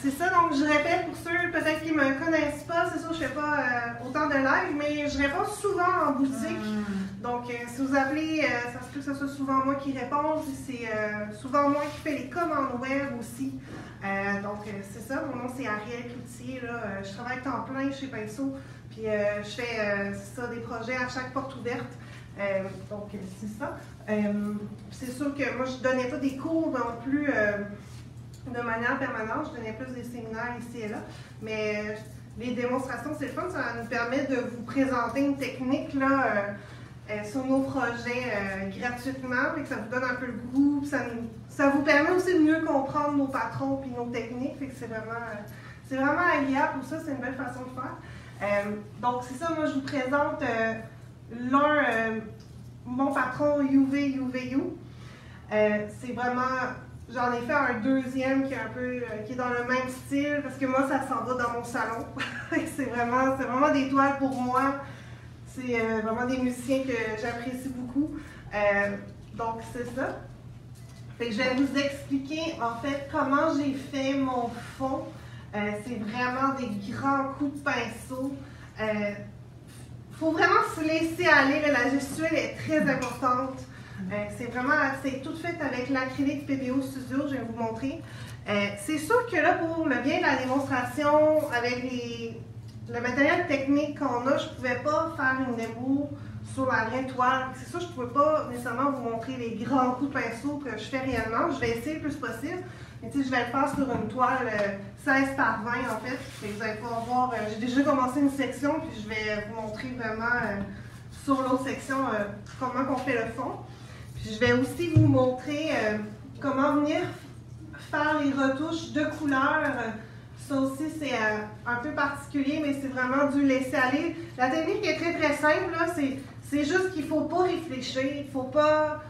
c'est ça, donc je répète pour ceux peut-être qui ne me connaissent pas, c'est sûr que je ne fais pas autant de live, mais je réponds souvent en boutique. Donc si vous appelez, ça se peut que ce soit souvent moi qui réponds, c'est souvent moi qui fais les commandes web aussi. Donc c'est ça, mon nom c'est Ariel Cloutier, là, je travaille temps plein chez Pinceau, puis je fais ça, des projets à chaque porte ouverte. Donc c'est ça. C'est sûr que moi je ne donnais pas des cours non plus de manière permanente, je donnais plus des séminaires ici et là, mais les démonstrations c'est le fun, ça nous permet de vous présenter une technique là, sur nos projets gratuitement, et que ça vous donne un peu le goût, ça vous permet aussi de mieux comprendre nos patrons et nos techniques, fait que c'est vraiment agréable pour ça, c'est une belle façon de faire. Donc c'est ça, moi je vous présente mon patron UVU. C'est vraiment, j'en ai fait un deuxième qui est un peu, qui est dans le même style, parce que moi ça s'en va dans mon salon. c'est vraiment des toiles pour moi. C'est vraiment des musiciens que j'apprécie beaucoup. Donc c'est ça. Fait que je vais vous expliquer en fait comment j'ai fait mon fond. C'est vraiment des grands coups de pinceau. Faut vraiment se laisser aller, là, la gestuelle est très importante. C'est tout fait avec l'acrylique PBO Studio, je vais vous montrer. C'est sûr que là, pour le bien de la démonstration, avec le matériel technique qu'on a, je ne pouvais pas faire une démo sur la vraie toile. C'est sûr, je ne pouvais pas nécessairement vous montrer les grands coups de pinceau que je fais réellement. Je vais essayer le plus possible. Mais tu sais, je vais le faire sur une toile 16 par 20 en fait. Et vous allez pouvoir voir, j'ai déjà commencé une section, puis je vais vous montrer vraiment sur l'autre section comment on fait le fond. Puis je vais aussi vous montrer comment venir faire les retouches de couleurs. Ça aussi, c'est un peu particulier, mais c'est vraiment du laisser aller. La technique est très très simple, là. C'est juste qu'il ne faut pas réfléchir, il faut pas...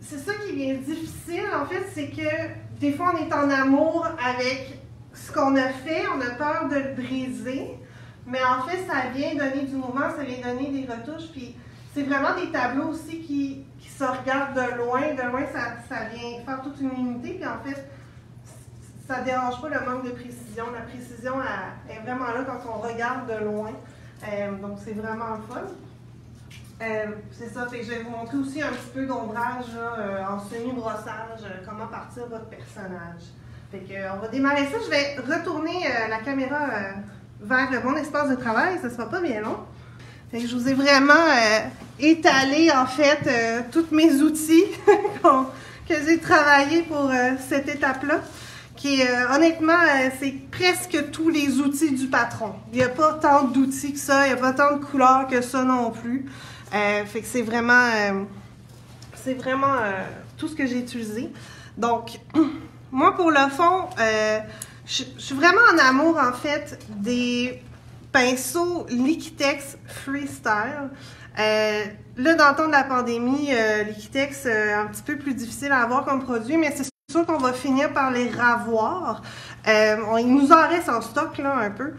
C'est ça qui est difficile, en fait, c'est que des fois, on est en amour avec ce qu'on a fait, on a peur de le briser, mais en fait, ça vient donner du mouvement, ça vient donner des retouches, puis c'est vraiment des tableaux aussi qui se regardent de loin. De loin, ça vient faire toute une unité, puis en fait, ça ne dérange pas le manque de précision. La précision est vraiment là quand on regarde de loin. Donc, c'est vraiment le fun. C'est ça, fait que je vais vous montrer aussi un petit peu d'ombrage en semi-brossage, comment partir votre personnage. Fait que, on va démarrer ça. Je vais retourner la caméra vers mon espace de travail, ça ne sera pas bien long. Fait que je vous ai vraiment étalé en fait tous mes outils que j'ai travaillés pour cette étape-là. Qui honnêtement, c'est presque tous les outils du patron. Il n'y a pas tant d'outils que ça, il n'y a pas tant de couleurs que ça non plus. Fait que c'est vraiment tout ce que j'ai utilisé. Donc, moi pour le fond, je suis vraiment en amour en fait des pinceaux Liquitex Freestyle. Là, dans le temps de la pandémie, Liquitex, un petit peu plus difficile à avoir comme produit, mais c'est sûr qu'on va finir par les ravoir. Il nous en reste en stock là un peu,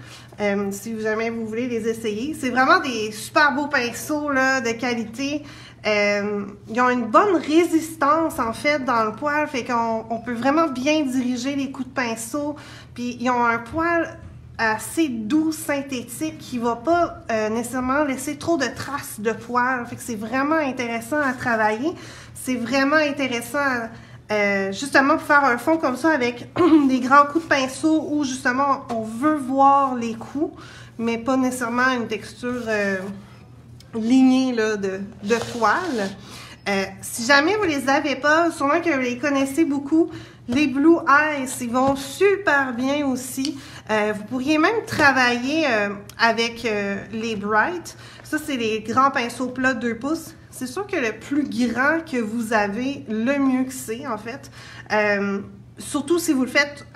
si jamais vous voulez les essayer. C'est vraiment des super beaux pinceaux là, de qualité. Ils ont une bonne résistance en fait dans le poil, fait qu'on peut vraiment bien diriger les coups de pinceau. Puis ils ont un poil assez doux, synthétique, qui ne va pas nécessairement laisser trop de traces de poil. Fait que c'est vraiment intéressant à travailler. C'est vraiment intéressant justement pour faire un fond comme ça avec des grands coups de pinceau où justement on veut voir les coups, mais pas nécessairement une texture lignée là, de toile. Si jamais vous les avez pas, sûrement que vous les connaissez beaucoup, les Blue Ice, ils vont super bien aussi. Vous pourriez même travailler avec les Bright. Ça, c'est les grands pinceaux plats 2 pouces. C'est sûr que le plus grand que vous avez, le mieux que c'est, en fait. Surtout si vous le faites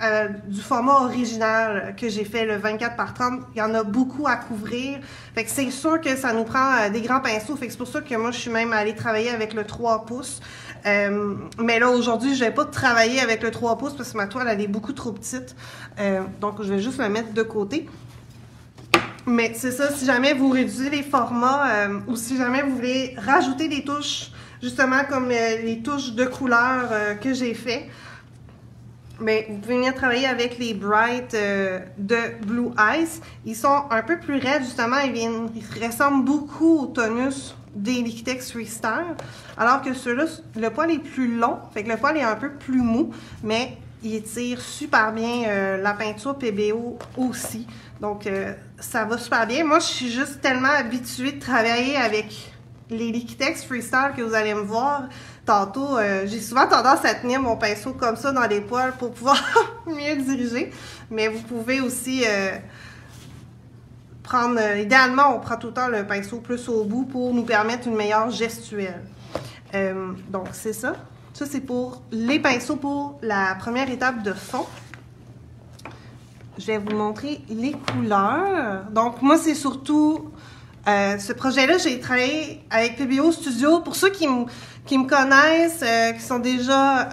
du format original que j'ai fait, le 24 par 30, il y en a beaucoup à couvrir. Fait que c'est sûr que ça nous prend des grands pinceaux. Fait que c'est pour ça que moi, je suis même allée travailler avec le 3 pouces. Mais là, aujourd'hui, je vais pas travailler avec le 3 pouces parce que ma toile, elle est beaucoup trop petite. Donc, je vais juste la mettre de côté. Mais c'est ça, si jamais vous réduisez les formats ou si jamais vous voulez rajouter des touches, justement comme les touches de couleur que j'ai fait, bien, vous pouvez venir travailler avec les Bright de Blue Ice. Ils sont un peu plus raides, justement. Ils ressemblent beaucoup au tonus des Liquitex Freestyle. Alors que ceux-là, le poil est plus long. Fait que le poil est un peu plus mou. Mais il étire super bien la peinture PBO aussi. Donc, ça va super bien. Moi, je suis juste tellement habituée de travailler avec les Liquitex Freestyle que vous allez me voir tantôt. J'ai souvent tendance à tenir mon pinceau comme ça dans les poils pour pouvoir mieux diriger. Mais vous pouvez aussi prendre... idéalement, on prend tout le temps le pinceau plus au bout pour nous permettre une meilleure gestuelle. Donc, c'est ça. Ça, c'est pour les pinceaux pour la première étape de fond. Je vais vous montrer les couleurs. Donc, moi, c'est surtout... ce projet-là, j'ai travaillé avec PBO Studio. Pour ceux qui me connaissent, qui sont déjà...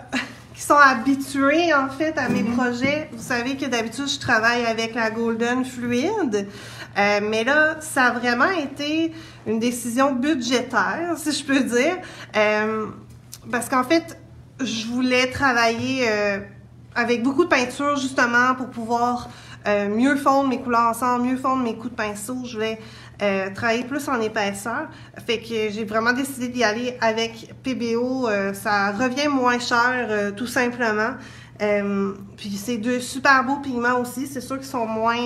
qui sont habitués, en fait, à mes projets, vous savez que d'habitude, je travaille avec la Golden Fluid. Mais là, ça a vraiment été une décision budgétaire, si je peux dire. Parce qu'en fait, je voulais travailler avec beaucoup de peinture, justement, pour pouvoir mieux fondre mes couleurs ensemble, mieux fondre mes coups de pinceau. Je voulais travailler plus en épaisseur. Fait que j'ai vraiment décidé d'y aller avec PBO. Ça revient moins cher, tout simplement. Puis c'est deux super beaux pigments aussi. C'est sûr qu'ils sont moins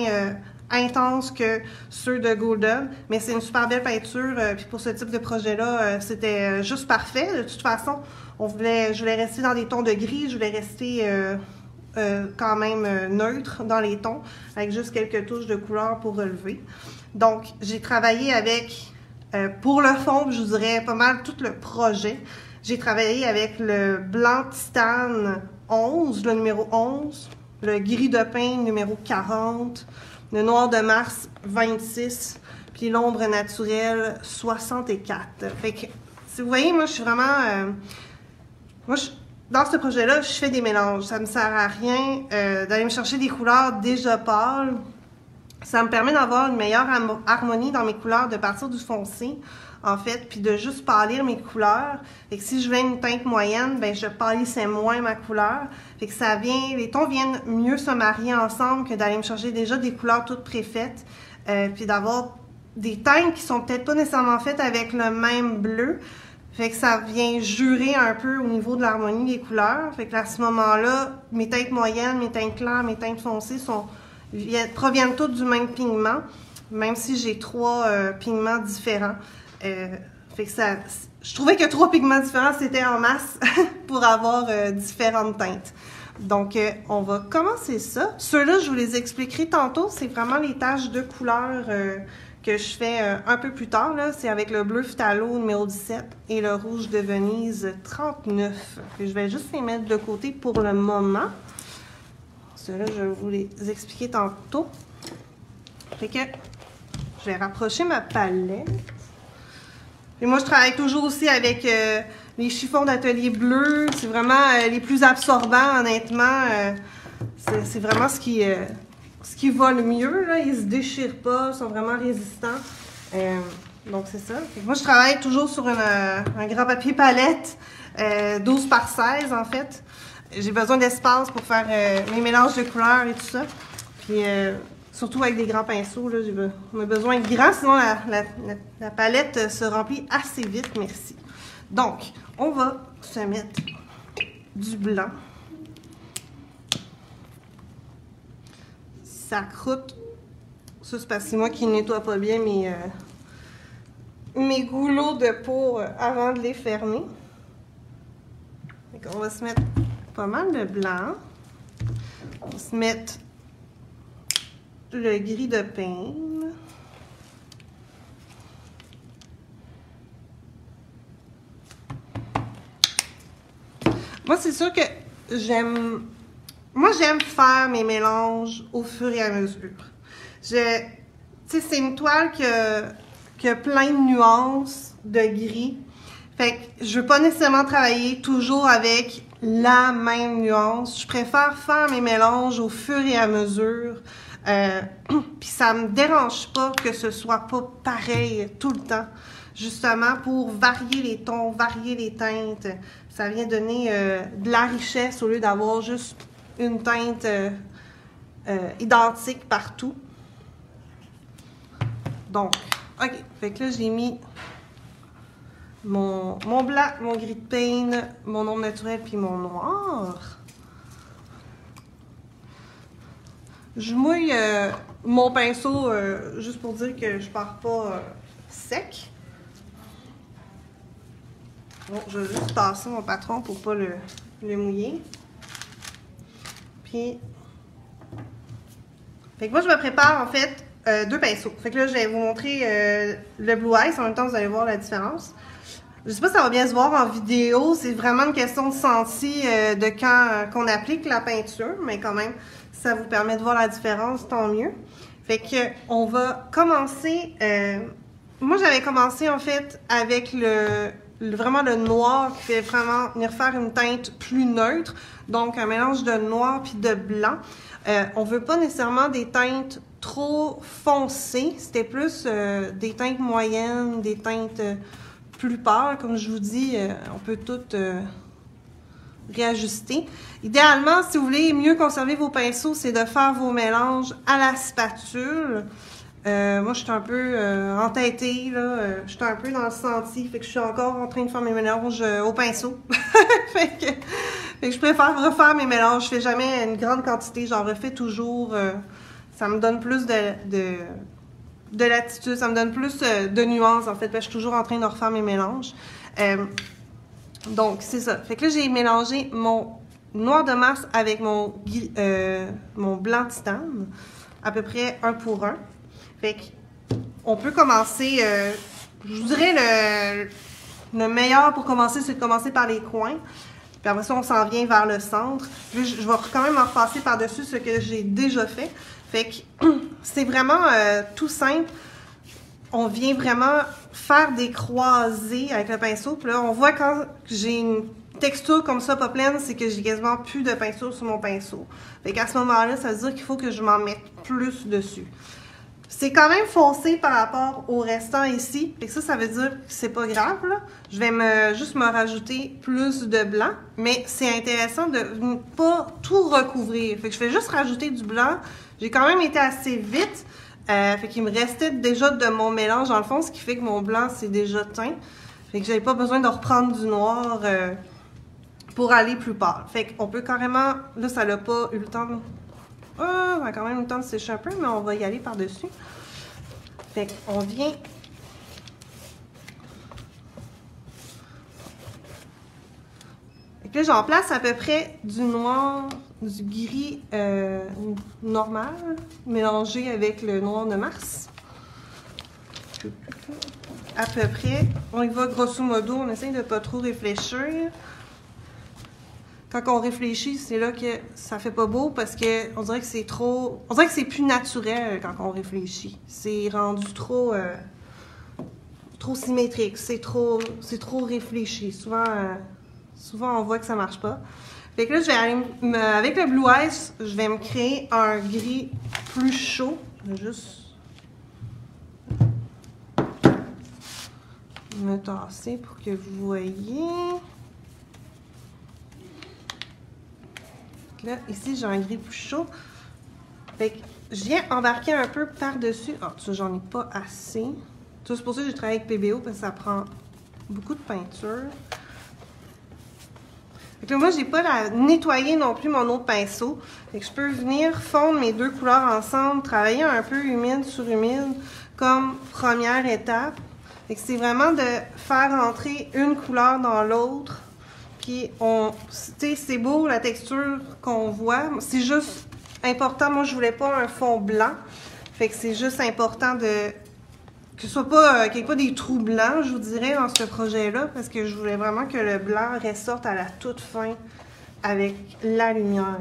intenses que ceux de Golden, mais c'est une super belle peinture. Puis pour ce type de projet-là, c'était juste parfait. De toute façon, je voulais rester dans des tons de gris. Je voulais rester... quand même neutre dans les tons, avec juste quelques touches de couleur pour relever. Donc, j'ai travaillé avec, pour le fond, je vous dirais pas mal tout le projet. J'ai travaillé avec le blanc titane 11, le numéro 11, le gris de pin numéro 40, le noir de Mars 26, puis l'ombre naturelle 64. Fait que, si vous voyez, moi, je suis vraiment... dans ce projet-là, je fais des mélanges. Ça ne me sert à rien d'aller me chercher des couleurs déjà pâles. Ça me permet d'avoir une meilleure harmonie dans mes couleurs, de partir du foncé, en fait, puis de juste pâlir mes couleurs. Fait que si je veux une teinte moyenne, ben je pâlissais moins ma couleur. Fait que ça vient, les tons viennent mieux se marier ensemble que d'aller me chercher déjà des couleurs toutes préfaites, puis d'avoir des teintes qui sont peut-être pas nécessairement faites avec le même bleu. Fait que ça vient jurer un peu au niveau de l'harmonie des couleurs. Fait que à ce moment-là, mes teintes moyennes, mes teintes claires, mes teintes foncées proviennent toutes du même pigment, même si j'ai 3 pigments différents. Fait que je trouvais que 3 pigments différents, c'était en masse pour avoir différentes teintes. Donc, on va commencer ça. Ceux-là, je vous les expliquerai tantôt. C'est vraiment les taches de couleur que je fais un peu plus tard. C'est avec le bleu phthalo numéro 17 et le rouge de Venise 39. Et je vais juste les mettre de côté pour le moment. Ceux-là, je vais vous les expliquer tantôt. Fait que je vais rapprocher ma palette. Et moi, je travaille toujours aussi avec les chiffons d'atelier bleu. C'est vraiment les plus absorbants, honnêtement. C'est vraiment ce qui va le mieux. Là. Ils ne se déchirent pas, ils sont vraiment résistants. Donc, c'est ça. Moi, je travaille toujours sur un grand papier palette 12 par 16, en fait. J'ai besoin d'espace pour faire mes mélanges de couleurs et tout ça. Puis, surtout avec des grands pinceaux, là, on a besoin de grands, sinon la palette se remplit assez vite, merci. Donc, on va se mettre du blanc. Ça croûte. Ça, c'est parce que c'est moi qui ne nettoie pas bien mes goulots de peau avant de les fermer. Donc, on va se mettre pas mal de blanc. On va se mettre le gris de pin. Moi, c'est sûr que j'aime faire mes mélanges au fur et à mesure. Tu sais, c'est une toile qui a plein de nuances de gris. Fait que je veux pas nécessairement travailler toujours avec la même nuance. Je préfère faire mes mélanges au fur et à mesure. Puis ça me dérange pas que ce soit pas pareil tout le temps. Justement pour varier les tons, varier les teintes. Ça vient donner de la richesse au lieu d'avoir juste une teinte identique partout. Donc, ok, fait que là j'ai mis mon blanc, mon gris de pain, mon ombre naturelle puis mon noir. Je mouille mon pinceau juste pour dire que je pars pas sec. Bon, je vais juste tasser mon patron pour pas le mouiller. Puis, fait que moi je me prépare en fait 2 pinceaux. Fait que là je vais vous montrer le Blue Ice, en même temps vous allez voir la différence. Je sais pas si ça va bien se voir en vidéo, c'est vraiment une question de senti de quand qu'on applique la peinture, mais quand même, ça vous permet de voir la différence, tant mieux. Fait que on va commencer, moi j'avais commencé en fait avec vraiment le noir qui fait vraiment venir faire une teinte plus neutre, donc un mélange de noir puis de blanc. On veut pas nécessairement des teintes trop foncées, c'était plus des teintes moyennes, des teintes plus pâles, comme je vous dis, on peut toutes réajuster. Idéalement, si vous voulez mieux conserver vos pinceaux, c'est de faire vos mélanges à la spatule. Moi, je suis un peu entêtée, là. Je suis un peu dans le senti, fait que je suis encore en train de faire mes mélanges au pinceau. fait que je préfère refaire mes mélanges. Je fais jamais une grande quantité, j'en refais toujours. Ça me donne plus de latitude, ça me donne plus de nuances, en fait, parce que je suis toujours en train de refaire mes mélanges. Donc, c'est ça. Fait que là, j'ai mélangé mon noir de Mars avec mon blanc titane, à peu près 1 pour 1. Fait qu'on peut commencer, je vous dirais le meilleur pour commencer, c'est de commencer par les coins. Puis après ça, on s'en vient vers le centre. Puis je vais quand même en repasser par-dessus ce que j'ai déjà fait. Fait que c'est vraiment tout simple. On vient vraiment faire des croisées avec le pinceau. Puis là, on voit quand j'ai une texture comme ça, pas pleine, c'est que j'ai quasiment plus de pinceau sur mon pinceau. Fait qu'à ce moment-là, ça veut dire qu'il faut que je m'en mette plus dessus. C'est quand même foncé par rapport au restant ici. Fait que ça veut dire que c'est pas grave, là. Je vais juste me rajouter plus de blanc. Mais c'est intéressant de ne pas tout recouvrir. Fait que je vais juste rajouter du blanc. J'ai quand même été assez vite. Fait qu'il me restait déjà de mon mélange dans le fond, ce qui fait que mon blanc c'est déjà teint. Fait que j'avais pas besoin de reprendre du noir pour aller plus pâle. Fait qu'on peut carrément, là ça n'a pas eu le temps de... on a quand même eu le temps de sécher un peu, mais on va y aller par-dessus. Fait qu'on vient... Fait que là j'en place à peu près du noir, du gris normal, mélangé avec le noir de Mars. À peu près. On y va grosso modo, on essaye de ne pas trop réfléchir. Quand on réfléchit, c'est là que ça fait pas beau parce que on dirait que c'est trop... On dirait que c'est plus naturel quand on réfléchit. C'est rendu trop symétrique, c'est trop réfléchi. Souvent, on voit que ça marche pas. Fait que là, je vais aller avec le Blue Ice, je vais me créer un gris plus chaud. Je vais juste me tasser pour que vous voyez. Là, ici, j'ai un gris plus chaud. Fait que je viens embarquer un peu par-dessus. Ah, ça, j'en ai pas assez. C'est pour ça que j'ai travaillé avec PBO, parce que ça prend beaucoup de peinture. Fait que là, moi, j'ai pas nettoyé non plus mon autre pinceau. Fait que je peux venir fondre mes 2 couleurs ensemble, travailler un peu humide sur humide comme première étape. Fait que c'est vraiment de faire entrer une couleur dans l'autre. Puis, c'est beau la texture qu'on voit. C'est juste important. Moi, je voulais pas un fond blanc. Fait que c'est juste important que ce soit pas, qu'il n'y ait pas des trous blancs, je vous dirais, dans ce projet-là. Parce que je voulais vraiment que le blanc ressorte à la toute fin avec la lumière.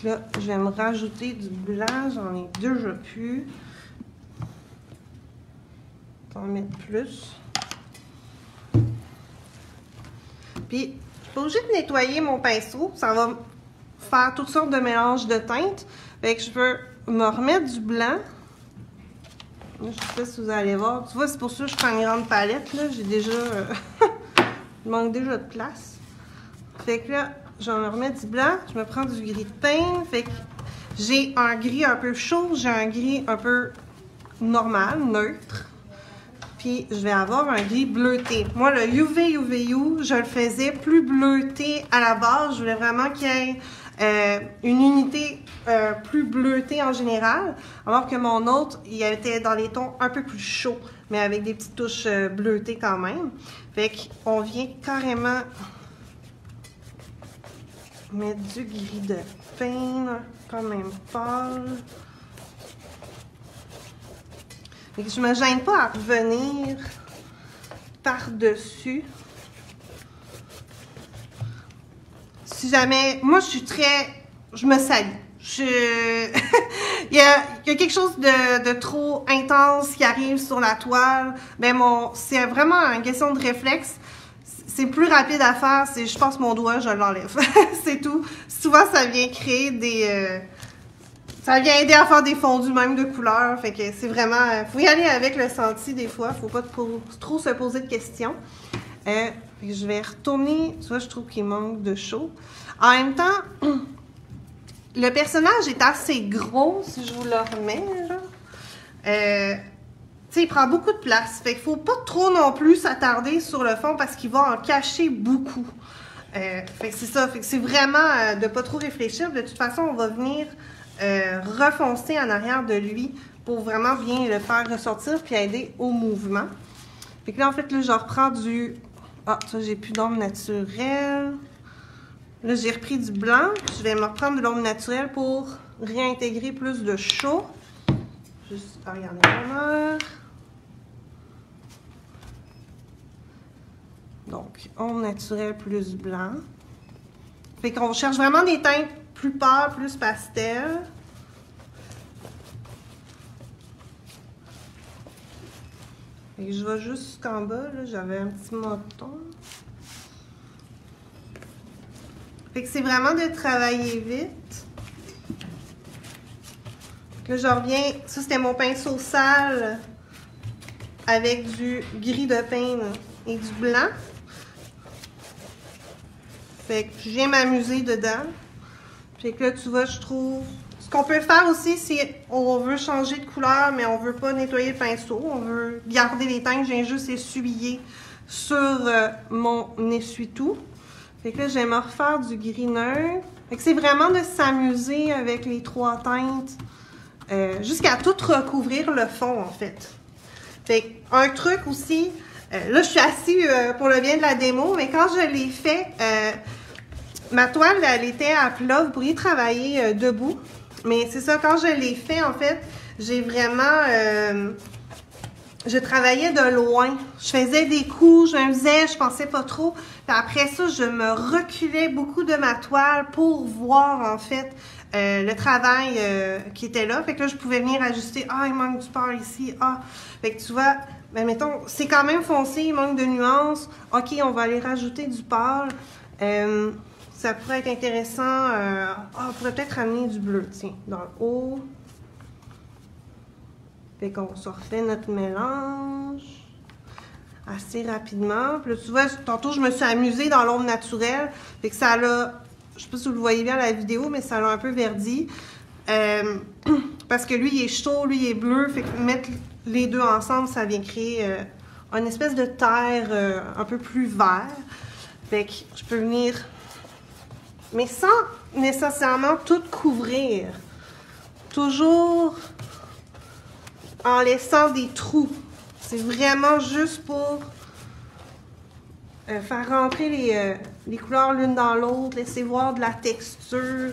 Là, je vais me rajouter du blanc. J'en ai déjà plus. Je vais en mettre plus. Puis, je suis pas obligée de nettoyer mon pinceau. Ça va faire toutes sortes de mélanges de teintes. Fait que je peux me remettre du blanc. Je ne sais pas si vous allez voir. Tu vois, c'est pour ça que je prends une grande palette. J'ai déjà... il manque déjà de place. Fait que là, je vais me remettre du blanc. Je me prends du gris de teint. Fait que j'ai un gris un peu chaud. J'ai un gris un peu normal, neutre. Puis, je vais avoir un gris bleuté. Moi, le UV-UVU, je le faisais plus bleuté à la base. Je voulais vraiment qu'il y ait une unité plus bleutée en général. Alors que mon autre, il était dans les tons un peu plus chauds, mais avec des petites touches bleutées quand même. Fait qu'on vient carrément mettre du gris de peine, quand même pâle. Je me gêne pas à revenir par-dessus. Si jamais... Moi, je suis très... Je me salue. Il y a quelque chose de trop intense qui arrive sur la toile. Ben c'est vraiment une question de réflexe. C'est plus rapide à faire. Je passe mon doigt, je l'enlève. C'est tout. Souvent, ça vient créer des... ça vient aider à faire des fondus même de couleurs. Fait que c'est vraiment... faut y aller avec le senti des fois. Faut pas trop se poser de questions. Je vais retourner... Tu vois, je trouve qu'il manque de chaud. En même temps, le personnage est assez gros, si je vous le remets, là. Tu sais, il prend beaucoup de place. Fait qu'il faut pas trop non plus s'attarder sur le fond parce qu'il va en cacher beaucoup. Fait que c'est ça. Fait que c'est vraiment de pas trop réfléchir. De toute façon, on va venir... refoncer en arrière de lui pour vraiment bien le faire ressortir puis aider au mouvement. Fait que là, en fait, là, je reprends du... Ah, ça, j'ai plus d'ombre naturelle. Là, j'ai repris du blanc. Je vais me reprendre de l'ombre naturelle pour réintégrer plus de chaud. Juste, regardez vraiment. Donc, ombre naturelle plus blanc. Fait qu'on cherche vraiment des teintes plus pâle, plus pastel. Et je vais jusqu'en bas, là, j'avais un petit moton. Fait que c'est vraiment de travailler vite. Là, je reviens, ça c'était mon pinceau sale avec du gris de peine et du blanc. Fait que je viens m'amuser dedans. Fait que là, tu vois, je trouve... Ce qu'on peut faire aussi, c'est on veut changer de couleur, mais on veut pas nettoyer le pinceau. On veut garder les teintes. Je viens juste essuyer sur mon essuie-tout. Fait que là, je vais me refaire du gris neutre. Fait que c'est vraiment de s'amuser avec les trois teintes jusqu'à tout recouvrir le fond, en fait. Fait que, un truc aussi... là, je suis assise pour le bien de la démo, mais quand je l'ai fait... ma toile, elle était à plat. Vous pourriez travailler debout. Mais c'est ça, quand je l'ai fait, en fait, j'ai vraiment... je travaillais de loin. Je faisais des coups, je me faisais, je pensais pas trop. Puis après ça, je me reculais beaucoup de ma toile pour voir, en fait, le travail qui était là. Fait que là, je pouvais venir ajuster. Ah, il manque du pâle ici. Ah, fait que tu vois... Ben, mettons, c'est quand même foncé, il manque de nuances. OK, on va aller rajouter du pâle. Ça pourrait être intéressant. On pourrait peut-être ramener du bleu, tiens, dans le haut. Fait qu'on se refait notre mélange assez rapidement. Puis là, tu vois, tantôt, je me suis amusée dans l'ombre naturelle. Fait que ça l'a, je sais pas si vous le voyez bien à la vidéo, mais ça l'a un peu verdi. Parce que lui, il est chaud, lui, il est bleu. Fait que mettre les deux ensemble, ça vient créer une espèce de terre un peu plus vert. Fait que je peux venir... Mais sans nécessairement tout couvrir. Toujours en laissant des trous. C'est vraiment juste pour faire rentrer les couleurs l'une dans l'autre, laisser voir de la texture.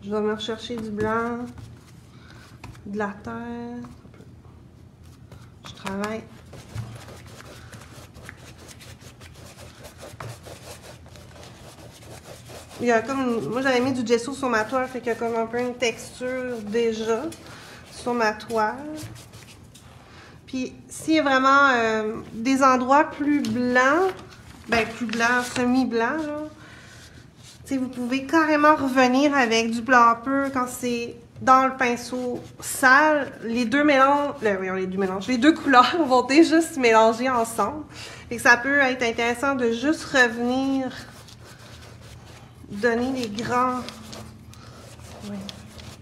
Je vais me rechercher du blanc, de la terre. Je travaille. Il y a comme... Moi, j'avais mis du gesso sur ma toile, fait qu'il y a comme un peu une texture déjà sur ma toile. Puis, s'il y a vraiment des endroits plus blancs, ben plus blancs, semi-blancs, là, tu sais, vous pouvez carrément revenir avec du blanc peu quand c'est dans le pinceau sale, les deux couleurs vont déjà se mélanger ensemble. Et ça peut être intéressant de juste revenir, donner des grands... Ouais.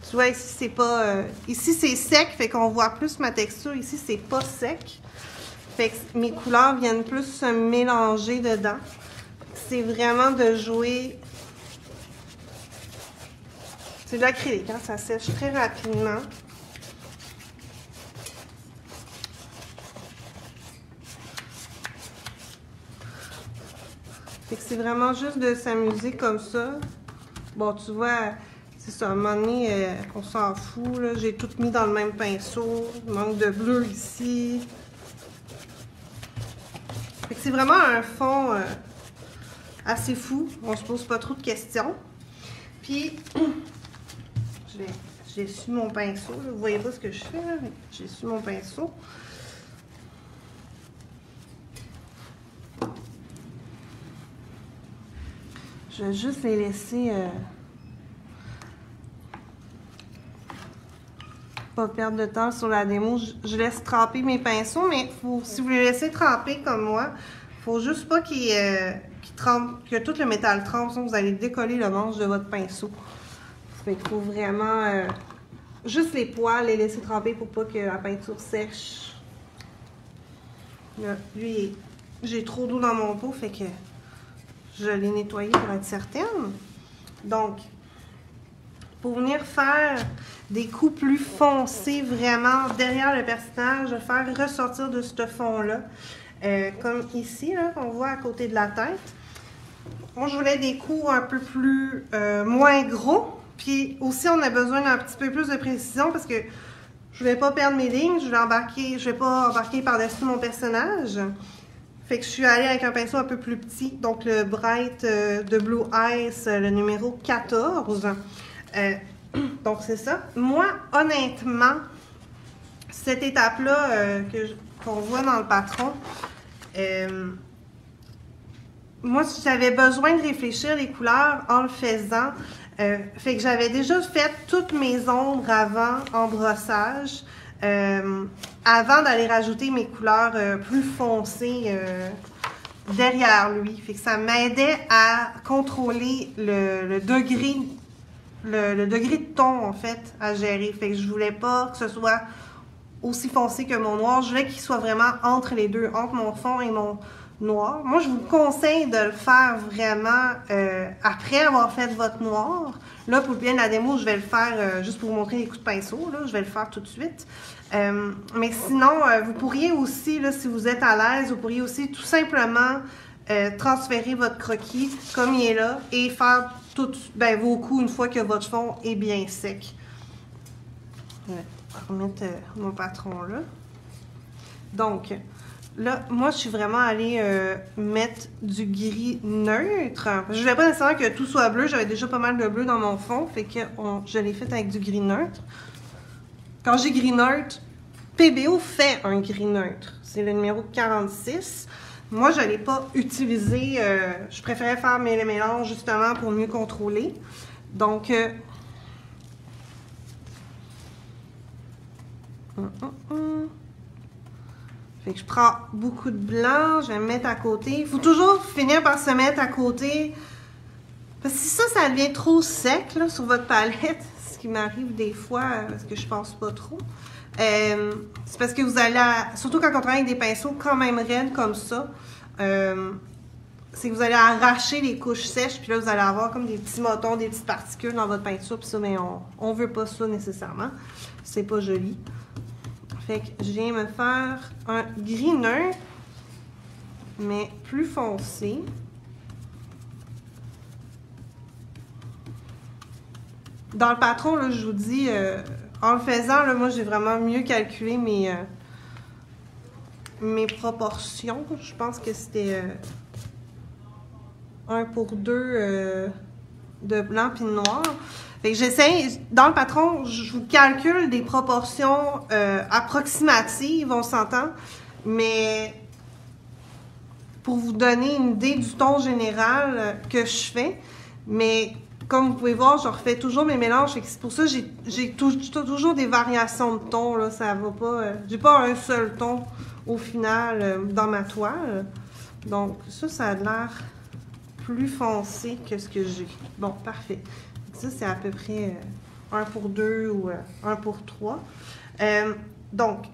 Tu vois, ici, c'est pas... ici, c'est sec, fait qu'on voit plus ma texture. Ici, c'est pas sec. Fait que mes couleurs viennent plus se mélanger dedans. C'est vraiment de jouer... C'est de l'acrylique, hein? Ça sèche très rapidement. Fait que c'est vraiment juste de s'amuser comme ça. Bon, tu vois, c'est ça, à un moment donné, on s'en fout, là. J'ai tout mis dans le même pinceau. Il manque de bleu ici. Fait que c'est vraiment un fond assez fou. On se pose pas trop de questions. Puis... J'ai su mon pinceau, là. Vous voyez pas ce que je fais, là? J'ai su mon pinceau. Je vais juste les laisser pas perdre de temps sur la démo. Je laisse tremper mes pinceaux, mais si vous les laissez tremper comme moi, faut juste pas qu'ils trempent, que tout le métal trempe, sinon vous allez décoller le manche de votre pinceau. Fait qu'il faut vraiment juste les poils les laisser tremper pour pas que la peinture sèche. Là, lui, j'ai trop d'eau dans mon pot, fait que je l'ai nettoyé pour être certaine. Donc, pour venir faire des coups plus foncés vraiment derrière le personnage, je vais faire ressortir de ce fond-là. Comme ici, là, qu'on voit à côté de la tête. Moi, je voulais des coups un peu plus moins gros. Puis aussi, on a besoin d'un petit peu plus de précision parce que je voulais pas perdre mes lignes. Je vais pas embarquer par-dessus mon personnage. Fait que je suis allée avec un pinceau un peu plus petit. Donc, le Bright de Blue Ice, le numéro 14. Donc, c'est ça. Moi, honnêtement, cette étape-là qu'on voit dans le patron, moi, j'avais besoin de réfléchir les couleurs en le faisant. Fait que j'avais déjà fait toutes mes ombres avant en brossage, avant d'aller rajouter mes couleurs plus foncées derrière lui. Fait que ça m'aidait à contrôler le degré de ton, en fait, à gérer. Fait que je voulais pas que ce soit aussi foncé que mon noir. Je voulais qu'il soit vraiment entre les deux, entre mon fond et mon noir. Moi, je vous conseille de le faire vraiment après avoir fait votre noir. Là, pour bien la démo, je vais le faire juste pour vous montrer les coups de pinceau. Là, je vais le faire tout de suite. Mais sinon, vous pourriez aussi, là, si vous êtes à l'aise, vous pourriez aussi tout simplement transférer votre croquis comme il est là et faire vos coups une fois que votre fond est bien sec. Je vais remettre mon patron là. Donc, là, moi, je suis vraiment allée mettre du gris neutre. Je ne voulais pas nécessairement que tout soit bleu. J'avais déjà pas mal de bleu dans mon fond. Fait que je l'ai fait avec du gris neutre. Quand j'ai gris neutre, PBO fait un gris neutre. C'est le numéro 46. Moi, je ne l'ai pas utilisé. Je préférais faire mes mélanges justement pour mieux contrôler. Donc, fait que je prends beaucoup de blanc, je vais me mettre à côté. Il faut toujours finir par se mettre à côté. Parce que si ça devient trop sec là, sur votre palette, ce qui m'arrive des fois, parce que je pense pas trop, c'est parce que vous allez, surtout quand on travaille avec des pinceaux quand même raides comme ça, c'est que vous allez arracher les couches sèches, puis là vous allez avoir comme des petits motons, des petites particules dans votre peinture, puis ça, mais on veut pas ça nécessairement. C'est pas joli. Fait que je viens me faire un gris neutre, mais plus foncé. Dans le patron, là, je vous dis, en le faisant, là, moi, j'ai vraiment mieux calculé mes proportions. Je pense que c'était 1 pour 2 de blanc puis de noir. Fait que j'essaie, dans le patron, je vous calcule des proportions approximatives, on s'entend, mais pour vous donner une idée du ton général que je fais. Mais comme vous pouvez voir, je refais toujours mes mélanges. C'est pour ça que j'ai toujours des variations de tons. Là, ça va pas. J'ai pas un seul ton au final dans ma toile. Donc, ça a l'air plus foncé que ce que j'ai. Bon, parfait. Ça, c'est à peu près 1 pour 2 ou 1 pour 3. Donc,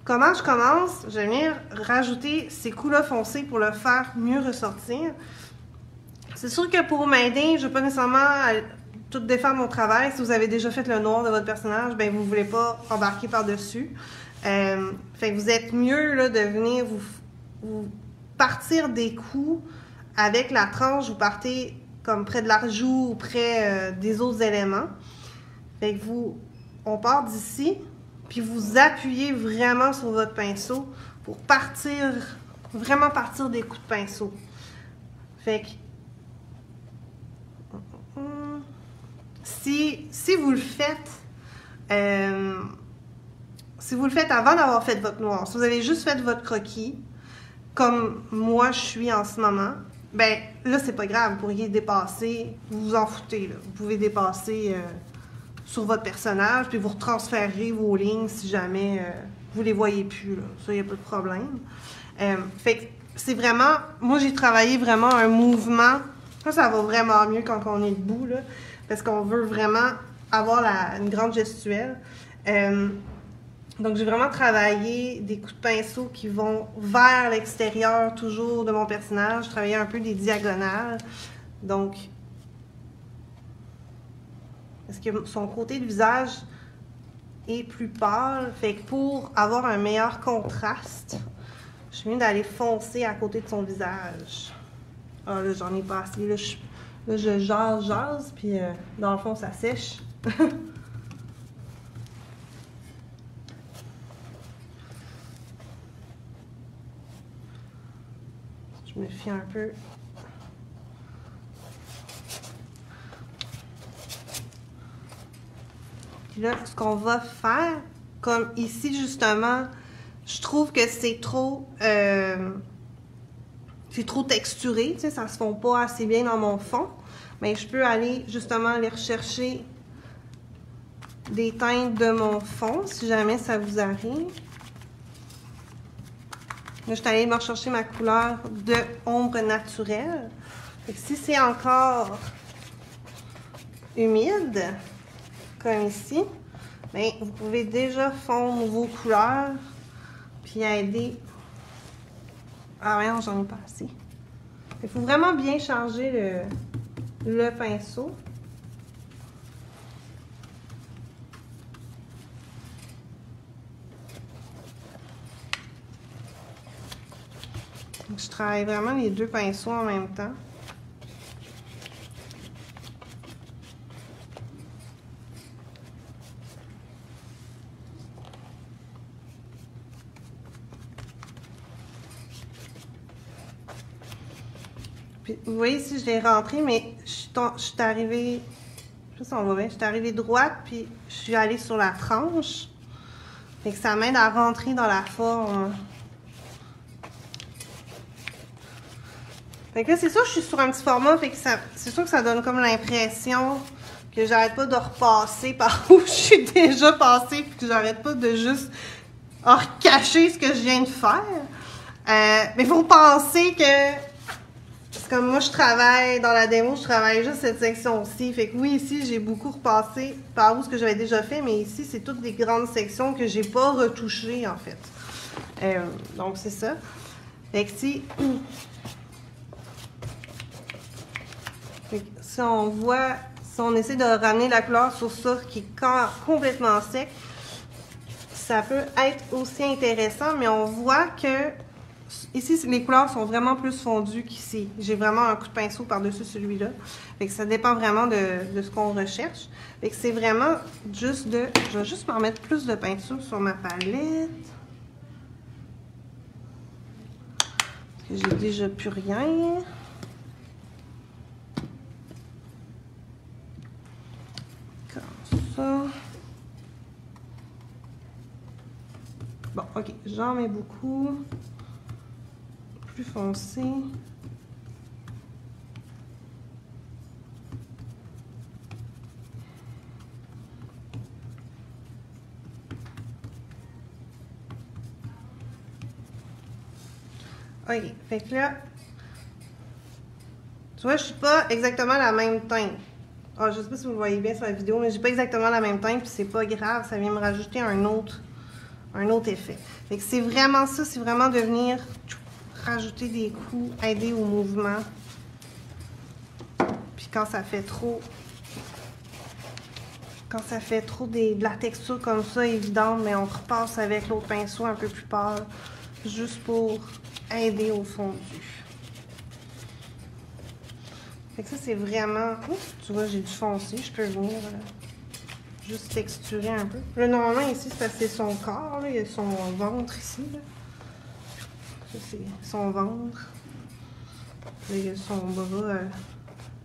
comment je commence? Je vais venir rajouter ces coups-là foncés pour le faire mieux ressortir. C'est sûr que pour m'aider, je ne vais pas nécessairement tout défaire mon travail. Si vous avez déjà fait le noir de votre personnage, ben vous ne voulez pas embarquer par-dessus. Fait que vous êtes mieux là, de venir vous partir des coups avec la tranche. Vous partez comme près de la joue ou près des autres éléments. Fait que on part d'ici, puis vous appuyez vraiment sur votre pinceau pour vraiment partir des coups de pinceau. Fait que si vous le faites, avant d'avoir fait votre noir, si vous avez juste fait votre croquis, comme moi je suis en ce moment, ben là c'est pas grave, vous pourriez dépasser, vous vous en foutez, là. Vous pouvez dépasser sur votre personnage, puis vous retransférez vos lignes si jamais vous les voyez plus, là. Ça, il n'y a pas de problème. Fait que c'est vraiment, moi j'ai travaillé vraiment un mouvement, ça va vraiment mieux quand on est debout, là, parce qu'on veut vraiment avoir une grande gestuelle. Donc, j'ai vraiment travaillé des coups de pinceau qui vont vers l'extérieur toujours de mon personnage. Je travaillais un peu des diagonales. Donc, parce que son côté de visage est plus pâle. Fait que pour avoir un meilleur contraste, je suis venue d'aller foncer à côté de son visage. Ah là, j'en ai pas assez. Là, je jase, puis dans le fond, ça sèche. Je me fie un peu. Puis là, ce qu'on va faire, comme ici justement, je trouve que c'est trop texturé, tu sais, ça se fond pas assez bien dans mon fond. Mais je peux aller justement aller rechercher des teintes de mon fond, si jamais ça vous arrive. Là, je suis allée me rechercher ma couleur de ombre naturelle. Fait que si c'est encore humide, comme ici, bien, vous pouvez déjà fondre vos couleurs, puis aider. Ah ouais, j'en ai pas assez. Il faut vraiment bien charger le pinceau. Je travaille vraiment les deux pinceaux en même temps. Puis, vous voyez ici, je l'ai rentré, mais je suis arrivée, je sais pas si on va bien, je suis arrivée droite, puis je suis allée sur la tranche. Fait que ça m'aide à rentrer dans la forme. Fait que là, c'est sûr que je suis sur un petit format, fait que c'est sûr que ça donne comme l'impression que j'arrête pas de repasser par où je suis déjà passée, puis que j'arrête pas de juste recacher ce que je viens de faire. Mais il faut penser que, c'est comme moi je travaille dans la démo, je travaille juste cette section-ci. Fait que oui, ici, j'ai beaucoup repassé par où ce que j'avais déjà fait, mais ici, c'est toutes des grandes sections que j'ai pas retouchées, en fait. Donc, c'est ça. Fait que si on voit, si on essaie de ramener la couleur sur ça qui est complètement sec, ça peut être aussi intéressant, mais on voit que ici, les couleurs sont vraiment plus fondues qu'ici. J'ai vraiment un coup de pinceau par-dessus celui-là. Fait que ça dépend vraiment de ce qu'on recherche. Fait que c'est vraiment juste de... Je vais juste m'en mettre plus de peinture sur ma palette. Parce que j'ai déjà plus rien. Ça. Bon, ok, j'en mets beaucoup. Plus foncé. OK. Fait que là, tu vois, je suis pas exactement la même teinte. Ah, je sais pas si vous le voyez bien sur la vidéo, mais j'ai pas exactement la même teinte, puis c'est pas grave, ça vient me rajouter un autre effet. Fait que c'est vraiment ça, c'est vraiment de venir rajouter des coups, aider au mouvement. Puis quand ça fait trop de la texture comme ça, évidente, mais on repasse avec l'autre pinceau un peu plus pâle, juste pour aider au fondu. Fait que ça, c'est vraiment... Ouf, tu vois, j'ai du foncé, je peux venir juste texturer un peu. Là, normalement, ici, c'est parce que c'est son corps, là. Il y a son ventre ici, là. Ça, c'est son ventre. Là, il y a son bras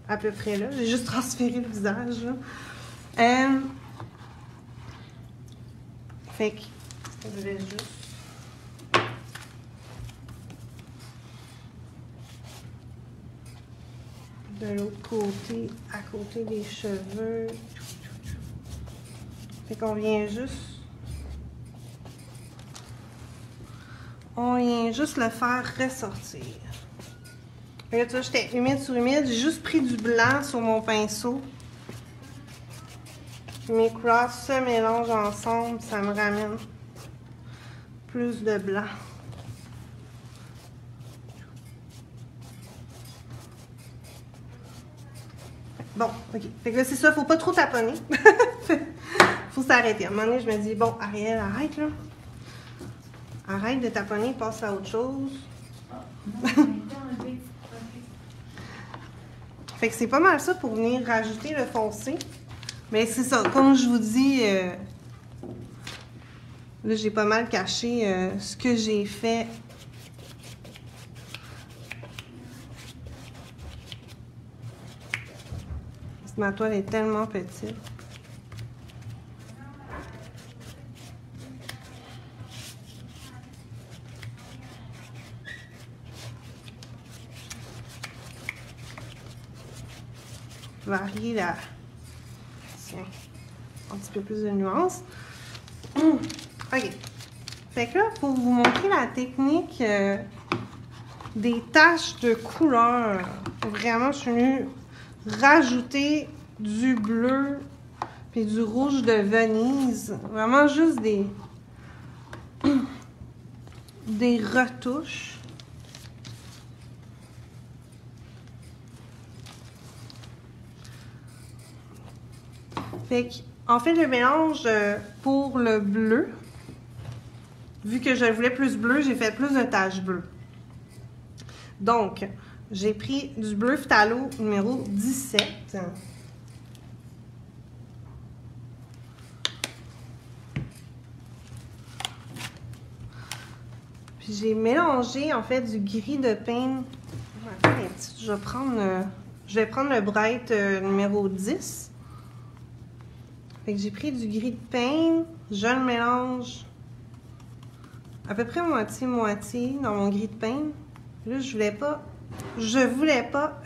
à peu près là. J'ai juste transféré le visage, là. Fait que je vais juste... de l'autre côté, à côté des cheveux. Fait qu'on vient juste... On vient juste le faire ressortir. Fait que là, tu vois, j'étais humide sur humide. J'ai juste pris du blanc sur mon pinceau. Mes couleurs se mélangent ensemble, ça me ramène plus de blanc. Bon, ok. Fait que là, c'est ça, faut pas trop taponner. Faut s'arrêter. À un moment donné, je me dis, bon, Ariel, arrête, là. Arrête de taponner, passe à autre chose. Fait que c'est pas mal ça pour venir rajouter le foncé. Mais c'est ça, comme je vous dis, là, j'ai pas mal caché ce que j'ai fait. Ma toile est tellement petite. Varier la... Tiens, un petit peu plus de nuances. OK. Fait que là, pour vous montrer la technique des taches de couleur, vraiment, je suis venue rajouter du bleu puis du rouge de Venise. Vraiment juste des retouches. Fait que, en fait, le mélange pour le bleu, vu que je voulais plus bleu, j'ai fait plus de taches bleues. Donc, j'ai pris du bleu phthalo numéro 17. Puis j'ai mélangé en fait du gris de Paint. Je vais prendre le Bright numéro 10. Fait que j'ai pris du gris de Paint, je le mélange à peu près moitié-moitié dans mon gris de Paint. Là, je voulais pas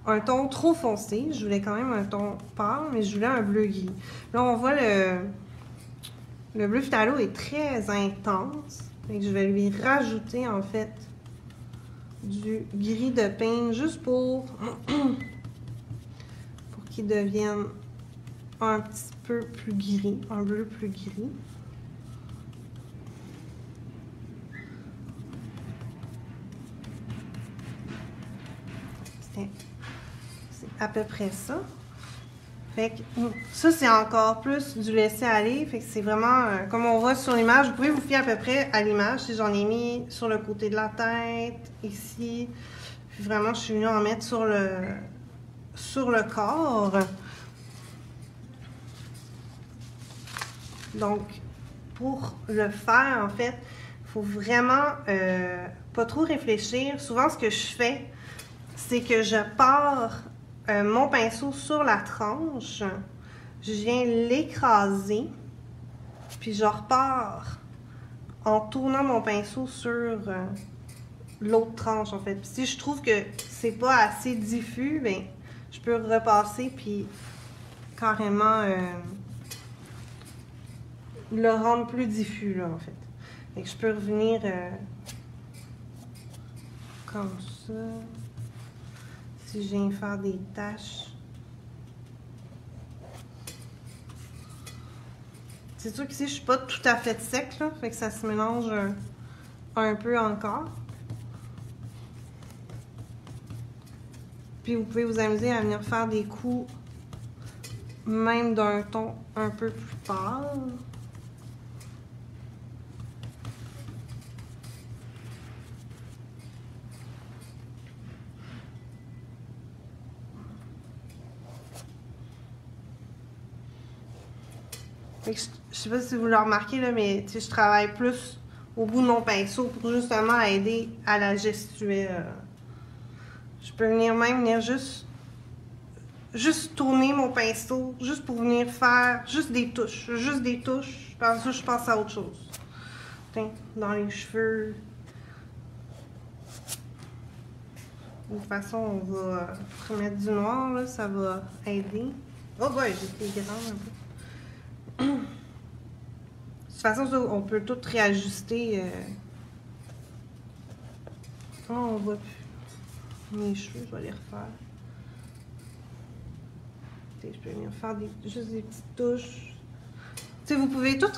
un ton trop foncé. Je voulais quand même un ton pâle, mais je voulais un bleu gris. Là, on voit le bleu phthalo est très intense. Fait que je vais lui rajouter en fait du gris de Paint juste pour qu'il devienne un petit peu plus gris, un bleu plus gris. C'est à peu près ça. Fait que ça, c'est encore plus du laisser aller. Fait que c'est vraiment, comme on voit sur l'image, vous pouvez vous fier à peu près à l'image. Si j'en ai mis sur le côté de la tête, ici. Puis vraiment, je suis venue en mettre sur le corps. Donc, pour le faire, en fait, il faut vraiment pas trop réfléchir. Souvent, ce que je fais, c'est que je pars mon pinceau sur la tranche, je viens l'écraser, puis je repars en tournant mon pinceau sur l'autre tranche, en fait. Puis si je trouve que c'est pas assez diffus, ben, je peux repasser, puis carrément le rendre plus diffus, là, en fait. Fait que je peux revenir comme ça. Si je viens faire des taches. C'est sûr qu'ici, je suis pas tout à fait sec, là. Fait que ça se mélange un peu encore. Puis vous pouvez vous amuser à venir faire des coups même d'un ton un peu plus pâle. Je sais pas si vous le remarquez, là, mais je travaille plus au bout de mon pinceau pour justement aider à la gestuelle. Je peux venir juste tourner mon pinceau, juste pour venir faire juste des touches. Juste des touches, parce que je passe à autre chose. Tiens, dans les cheveux. De toute façon, on va remettre du noir, là, ça va aider. Oh ouais, j'ai été grande un peu. De toute façon, ça, on peut tout réajuster. Oh, on voit plus mes cheveux, je vais les refaire. Je peux venir faire juste des petites touches. T'sais, vous pouvez tout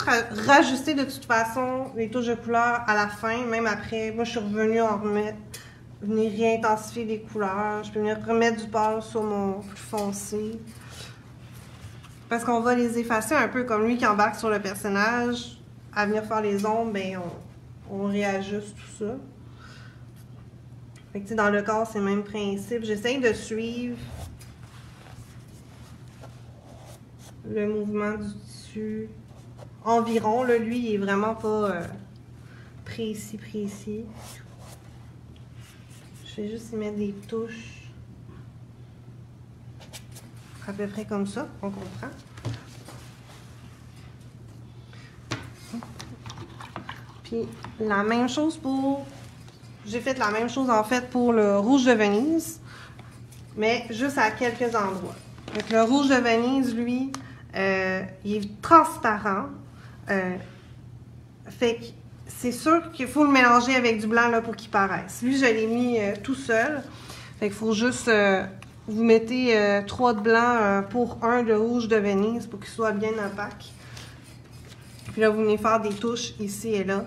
rajuster de toute façon, les touches de couleur à la fin, même après. Moi, je suis revenue en remettre, venir réintensifier les couleurs. Je peux venir remettre du pâle sur mon plus foncé. Parce qu'on va les effacer un peu comme lui qui embarque sur le personnage. À venir faire les ombres, ben on réajuste tout ça. Fait que dans le corps, c'est le même principe. J'essaye de suivre le mouvement du tissu environ. Là, lui, il est vraiment pas précis. Je vais juste y mettre des touches. À peu près comme ça, on comprend. Puis la même chose pour... J'ai fait la même chose en fait pour le rouge de Venise, mais juste à quelques endroits. Donc le rouge de Venise, lui, il est transparent. Fait que c'est sûr qu'il faut le mélanger avec du blanc là, pour qu'il paraisse. Lui, je l'ai mis tout seul. Fait qu'il faut juste... vous mettez 3 de blanc pour 1 de rouge de Venise pour qu'il soit bien opaque. Puis là, vous venez faire des touches ici et là,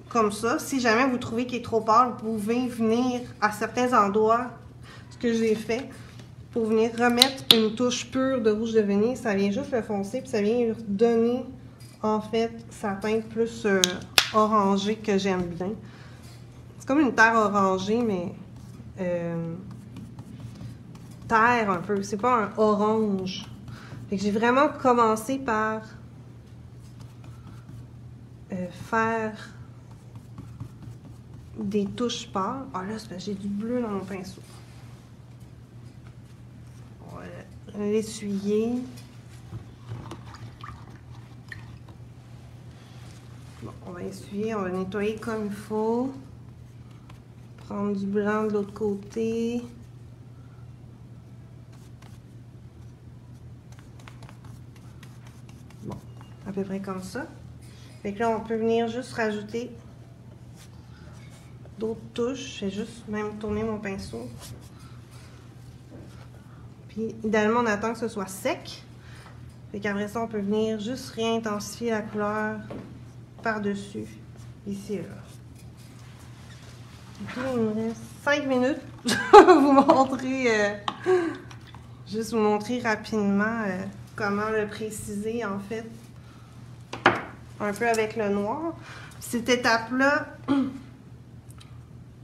comme ça. Si jamais vous trouvez qu'il est trop pâle, vous pouvez venir à certains endroits, ce que j'ai fait, pour venir remettre une touche pure de rouge de Venise. Ça vient juste le foncer, puis ça vient lui donner, en fait, sa teinte plus orangée que j'aime bien. C'est comme une terre orangée, mais... terre un peu, c'est pas un orange. Fait que j'ai vraiment commencé par faire des touches pâles. Ah là, c'est parce que j'ai du bleu dans mon pinceau. On va l'essuyer. Bon, on va essuyer, on va nettoyer comme il faut. Prendre du blanc de l'autre côté. Bon, à peu près comme ça. Fait que là, on peut venir juste rajouter d'autres touches. Je vais juste même tourner mon pinceau. Puis, idéalement, on attend que ce soit sec. Fait qu'après ça, on peut venir juste réintensifier la couleur par-dessus, ici et là. Okay, il me reste 5 minutes. Je vais vous montrer, juste vous montrer rapidement comment le préciser en fait, un peu avec le noir. Cette étape-là,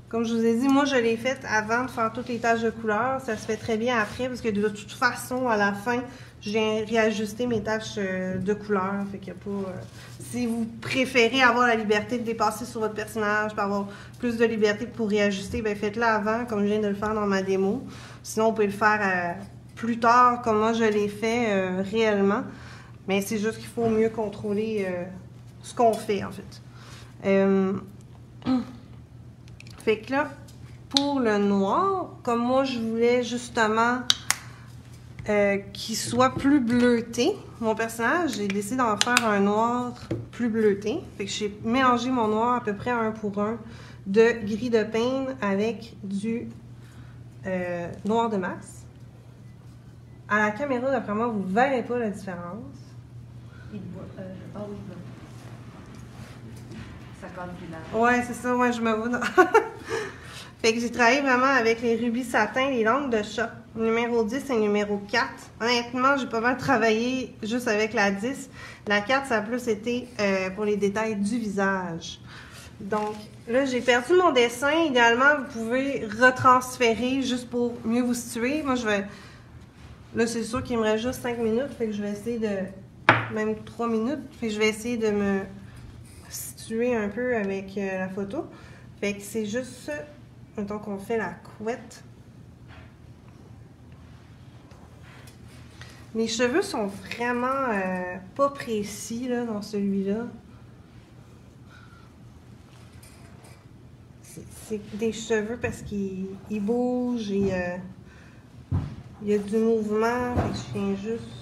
comme je vous ai dit, moi je l'ai faite avant de faire toutes les taches de couleur. Ça se fait très bien après parce que de toute façon, à la fin, je viens réajuster mes taches de couleur. Fait qu'il y a pas, si vous préférez avoir la liberté de dépasser sur votre personnage, pour avoir plus de liberté pour réajuster, ben faites-le avant, comme je viens de le faire dans ma démo. Sinon, on peut le faire plus tard, comme moi je l'ai fait réellement. Mais c'est juste qu'il faut mieux contrôler ce qu'on fait, en fait. Fait que là, pour le noir, comme moi je voulais justement qui soit plus bleuté. Mon personnage, j'ai décidé d'en faire un noir plus bleuté. Fait que j'ai mélangé mon noir à peu près 1 pour 1 de gris de Paine avec du noir de masse. À la caméra, d'après moi, vous ne verrez pas la différence. Il voit. Ah oui, non. Ça colle plus là. Ouais, c'est ça, ouais, je me vois dans... Fait que j'ai travaillé vraiment avec les rubis satin, les langues de chat, numéro 10 et numéro 4. Honnêtement, j'ai pas mal travaillé juste avec la 10. La 4, ça a plus été pour les détails du visage. Donc, là, j'ai perdu mon dessin. Idéalement, vous pouvez retransférer juste pour mieux vous situer. Moi, je vais... Là, c'est sûr qu'il me reste juste 5 minutes, fait que je vais essayer de... Même 3 minutes. Fait que je vais essayer de me situer un peu avec la photo. Fait que c'est juste ça. Mettons qu'on fait la couette. Mes cheveux sont vraiment pas précis là, dans celui-là. C'est des cheveux parce qu'ils bougent et il y a du mouvement. Fait que je viens juste...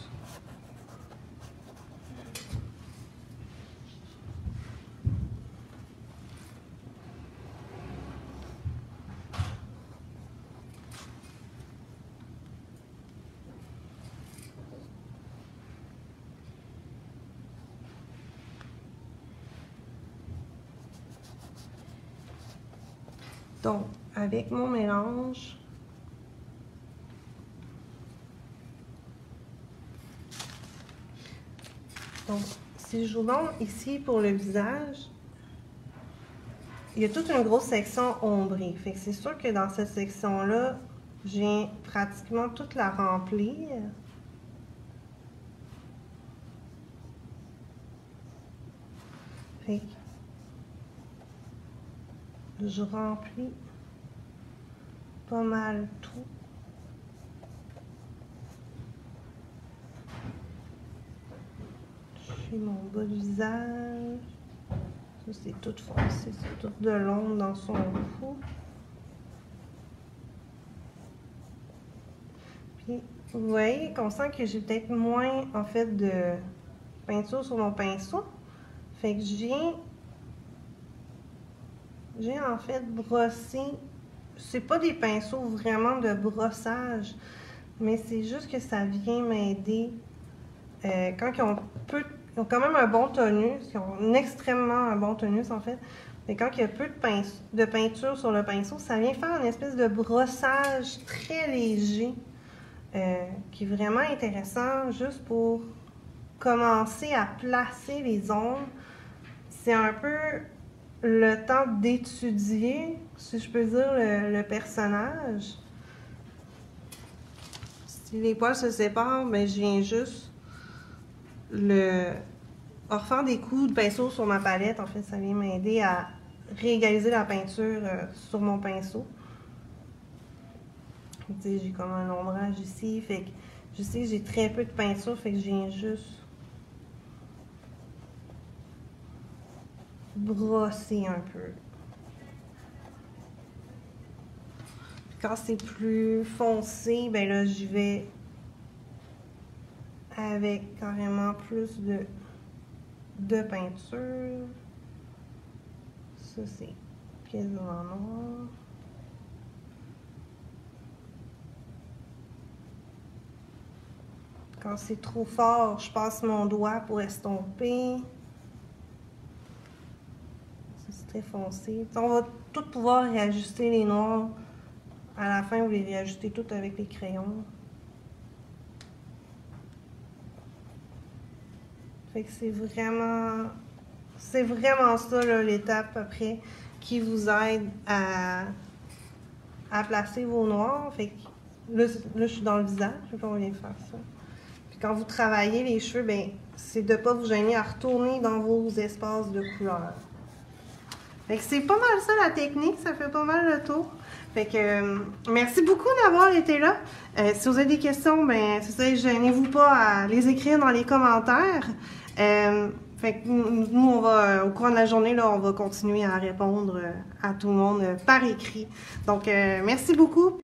Donc, avec mon mélange, donc, si je vous montre ici pour le visage, il y a toute une grosse section ombrée. Fait que c'est sûr que dans cette section-là, je viens pratiquement toute la remplir. Fait que je remplis pas mal tout. Je fais mon bas de visage. Ça, c'est tout foncé, c'est tout de l'ombre dans son cou. Puis, vous voyez qu'on sent que j'ai peut-être moins, en fait, de peinture sur mon pinceau. Fait que j'ai en fait brossé, c'est pas des pinceaux vraiment de brossage, mais c'est juste que ça vient m'aider quand ils ont quand même un bon tonus, ils ont extrêmement un bon tonus en fait, mais quand il y a peu de peinture sur le pinceau, ça vient faire une espèce de brossage très léger qui est vraiment intéressant juste pour commencer à placer les ombres. C'est un peu le temps d'étudier, si je peux dire, le personnage. Si les poils se séparent, ben, je viens juste refaire des coups de pinceau sur ma palette. En fait, ça vient m'aider à réégaliser la peinture sur mon pinceau. J'ai comme un ombrage ici, fait que je sais que j'ai très peu de peinture, fait que je viens juste brosser un peu. Puis quand c'est plus foncé, ben là, j'y vais avec carrément plus de peinture. Ça, c'est quasiment noir. Quand c'est trop fort, je passe mon doigt pour estomper. C'est très foncé. On va tout pouvoir réajuster les noirs. À la fin, vous les réajustez toutes avec les crayons. Fait que c'est vraiment ça l'étape après qui vous aide à placer vos noirs. Fait que là, je suis dans le visage, on vient faire ça. Puis quand vous travaillez les cheveux, ben c'est de ne pas vous gêner à retourner dans vos espaces de couleur. Fait que c'est pas mal ça la technique, ça fait pas mal le tour. Fait que merci beaucoup d'avoir été là. Si vous avez des questions, ben c'est ça, gênez-vous pas à les écrire dans les commentaires. Fait que nous, on va, au cours de la journée, là, on va continuer à répondre à tout le monde par écrit. Donc, merci beaucoup.